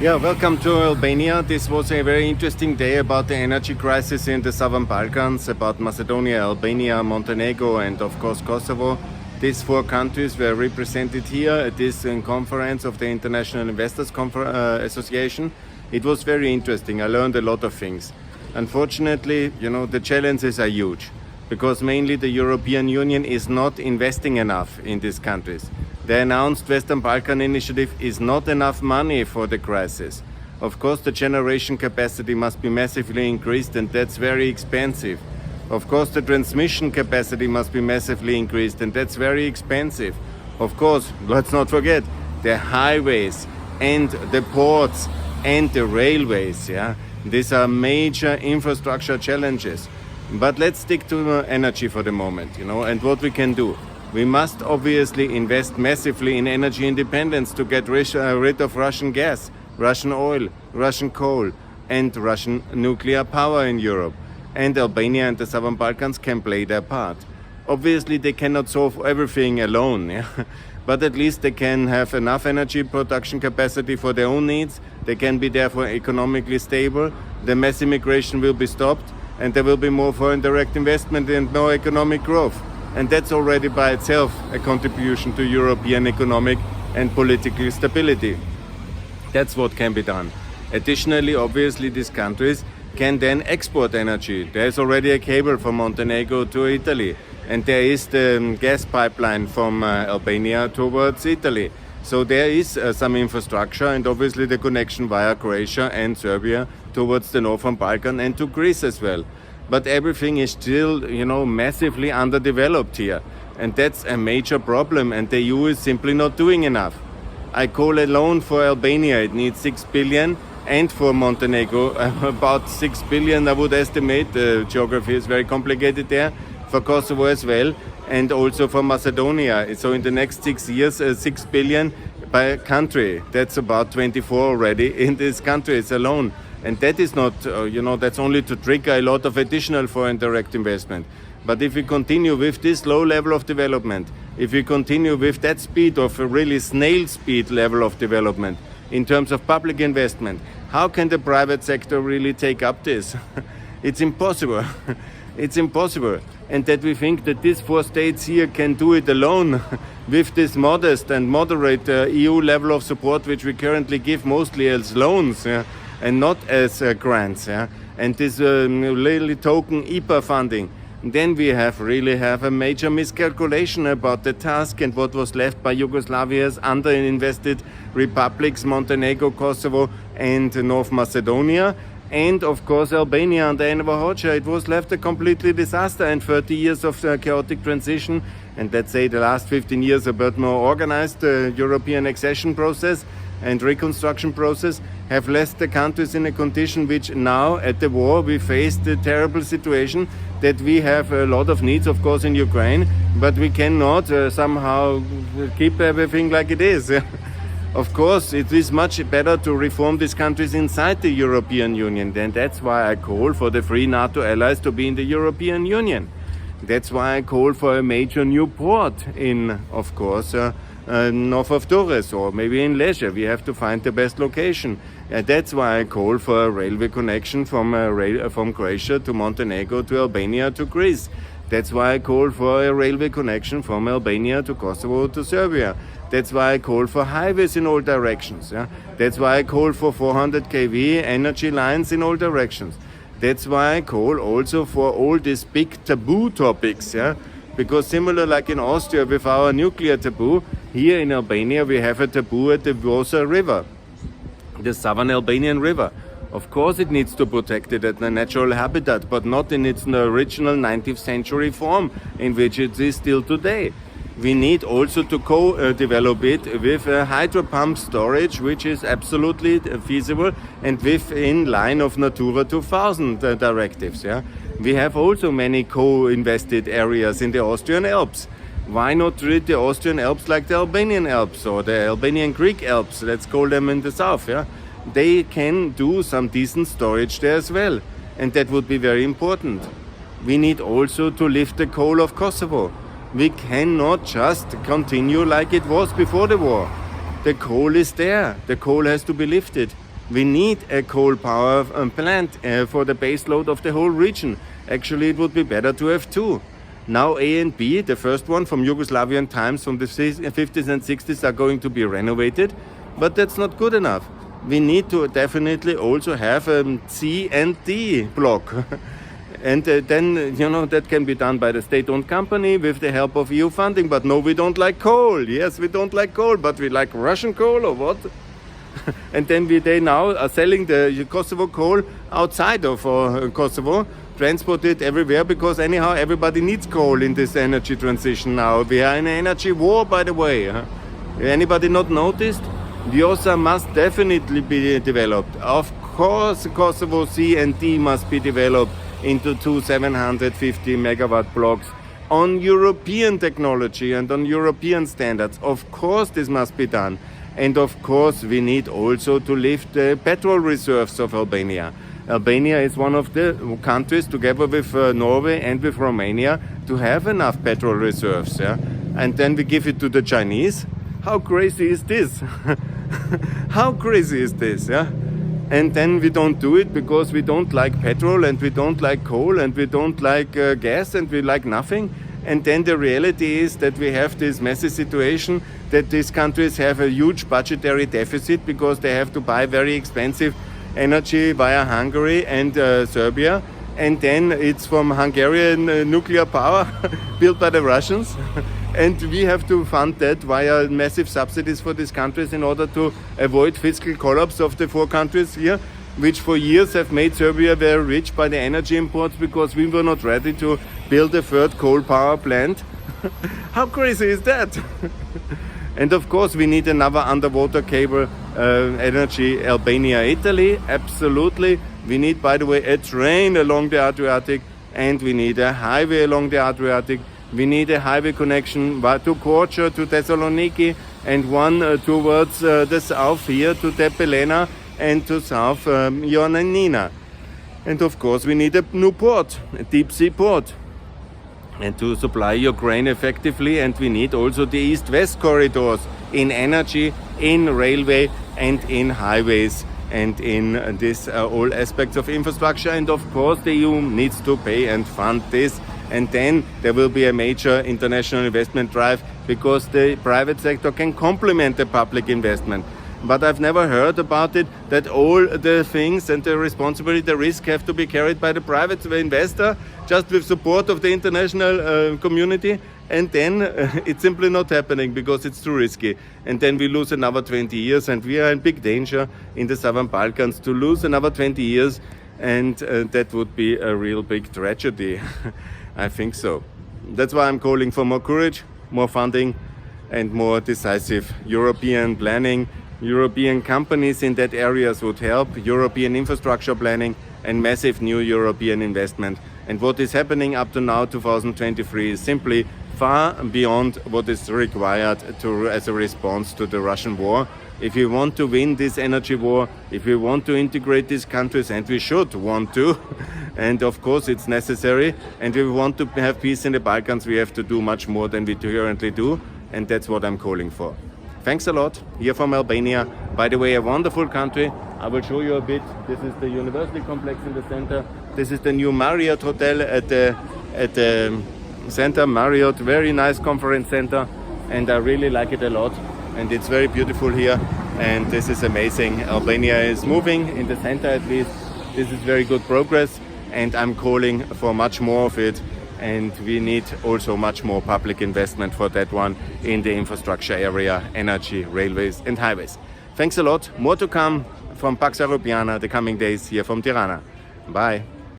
Yeah, welcome to Albania. This was a very interesting day about the energy crisis in the Southern Balkans, about Macedonia, Albania, Montenegro, and of course Kosovo. These four countries were represented here at this conference of the International Investors Association. It was very interesting. I learned a lot of things. Unfortunately, the challenges are huge because mainly the European Union is not investing enough in these countries. The announced Western Balkan Initiative is not enough money for the crisis. Of course, the generation capacity must be massively increased, and that's very expensive. Of course, the transmission capacity must be massively increased, and that's very expensive. Of course, let's not forget the highways and the ports and the railways. These are major infrastructure challenges. But let's stick to energy for the moment, and what we can do. We must obviously invest massively in energy independence to get rid of Russian gas, Russian oil, Russian coal, and Russian nuclear power in Europe. And Albania and the Southern Balkans can play their part. Obviously, they cannot solve everything alone, but at least they can have enough energy production capacity for their own needs. They can be therefore economically stable. The mass immigration will be stopped, and there will be more foreign direct investment and more economic growth. And that's already by itself a contribution to European economic and political stability. That's what can be done. Additionally, obviously, these countries can then export energy. There's already a cable from Montenegro to Italy, and there is the gas pipeline from Albania towards Italy. So there is some infrastructure, and obviously the connection via Croatia and Serbia towards the Northern Balkan and to Greece as well. But everything is still, massively underdeveloped here. And that's a major problem, and the EU is simply not doing enough. I call a loan for Albania, it needs 6 billion, and for Montenegro, about 6 billion, I would estimate. The geography is very complicated there. For Kosovo as well, and also for Macedonia. So in the next 6 years, 6 billion per country. That's about 24 already in these countries alone. And that is not, that's only to trigger a lot of additional foreign direct investment. But if we continue with this low level of development, if we continue with that speed of a really snail speed level of development in terms of public investment, how can the private sector really take up this? It's impossible. It's impossible. And that we think that these four states here can do it alone with this modest and moderate EU level of support, which we currently give mostly as loans. And not as grants, and this little token IPA funding. Then we really have a major miscalculation about the task and what was left by Yugoslavia's underinvested republics, Montenegro, Kosovo, and North Macedonia. And of course Albania under Enver Hoxha. It was left a completely disaster, and 30 years of chaotic transition, and let's say the last 15 years a bit more organized European accession process and reconstruction process have left the countries in a condition which now at the war we face the terrible situation that we have a lot of needs, of course, in Ukraine, but we cannot somehow keep everything like it is. Of course, it is much better to reform these countries inside the European Union, and that's why I call for the three NATO allies to be in the European Union. That's why I call for a major new port in, of course, north of Torres, or maybe in Leisure. We have to find the best location. That's why I call for a railway connection from Croatia to Montenegro to Albania to Greece. That's why I call for a railway connection from Albania to Kosovo to Serbia. That's why I call for highways in all directions. That's why I call for 400 kV energy lines in all directions. That's why I call also for all these big taboo topics. Because similar like in Austria with our nuclear taboo, here in Albania we have a taboo at the Vosa River, the southern Albanian river. Of course it needs to protect it as a natural habitat, but not in its original 19th century form in which it is still today. We need also to co-develop it with hydro pump storage, which is absolutely feasible and within line of Natura 2000 directives. We have also many co-invested areas in the Austrian Alps. Why not treat the Austrian Alps like the Albanian Alps or the Albanian Greek Alps? Let's call them in the south. They can do some decent storage there as well, and that would be very important. We need also to lift the coal of Kosovo. We cannot just continue like it was before the war. The coal is there. The coal has to be lifted. We need a coal power plant for the base load of the whole region. Actually, it would be better to have two. Now A and B, the first one from Yugoslavian times from the 50s and 60s, are going to be renovated, but that's not good enough. We need to definitely also have a C and D block. And then, that can be done by the state-owned company with the help of EU funding. But no, we don't like coal. Yes, we don't like coal, but we like Russian coal or what? And then they now are selling the Kosovo coal outside of Kosovo, transport it everywhere, because anyhow everybody needs coal in this energy transition now. We are in an energy war, by the way. Anybody not noticed? Vjosa must definitely be developed. Of course, Kosovo C and D must be developed into two 750 megawatt blocks on European technology and on European standards. Of course this must be done. And of course we need also to lift the petrol reserves of Albania. Albania is one of the countries, together with Norway and with Romania, to have enough petrol reserves. Yeah? And then we give it to the Chinese. How crazy is this? How crazy is this? Yeah? And then we don't do it because we don't like petrol and we don't like coal and we don't like gas and we like nothing. And then the reality is that we have this messy situation that these countries have a huge budgetary deficit because they have to buy very expensive energy via Hungary and Serbia. And then it's from Hungarian nuclear power built by the Russians. And we have to fund that via massive subsidies for these countries in order to avoid fiscal collapse of the four countries here, which for years have made Serbia very rich by the energy imports because we were not ready to build a third coal power plant. How crazy is that? And of course we need another underwater cable energy Albania-Italy, absolutely. We need, by the way, a train along the Adriatic, and we need a highway along the Adriatic. We need a highway connection to Korča, to Thessaloniki, and one towards the south here to Tepelena and to south Ioannina. And of course we need a new port, a deep sea port, and to supply Ukraine effectively. And we need also the east-west corridors in energy, in railway and in highways and in this all aspects of infrastructure. And of course the EU needs to pay and fund this. And then there will be a major international investment drive because the private sector can complement the public investment. But I've never heard about it that all the things and the responsibility, the risk have to be carried by the private investor just with support of the international community. And then it's simply not happening because it's too risky. And then we lose another 20 years and we are in big danger in the Southern Balkans to lose another 20 years. And that would be a real big tragedy. I think so. That's why I'm calling for more courage, more funding and more decisive European planning. European companies in that areas would help, European infrastructure planning and massive new European investment. And what is happening up to now, 2023, is simply far beyond what is required as a response to the Russian war. If we want to win this energy war, if we want to integrate these countries, and we should want to, and of course it's necessary, and if we want to have peace in the Balkans, we have to do much more than we currently do, and that's what I'm calling for. Thanks a lot, here from Albania. By the way, a wonderful country. I will show you a bit. This is the university complex in the center. This is the new Marriott hotel at the center, Marriott, very nice conference center, and I really like it a lot. And it's very beautiful here, and this is amazing. Albania is moving in the center at least. This is very good progress, and I'm calling for much more of it. And we need also much more public investment for that one in the infrastructure area, energy, railways and highways. Thanks a lot. More to come from Pax Europiana the coming days here from Tirana. Bye.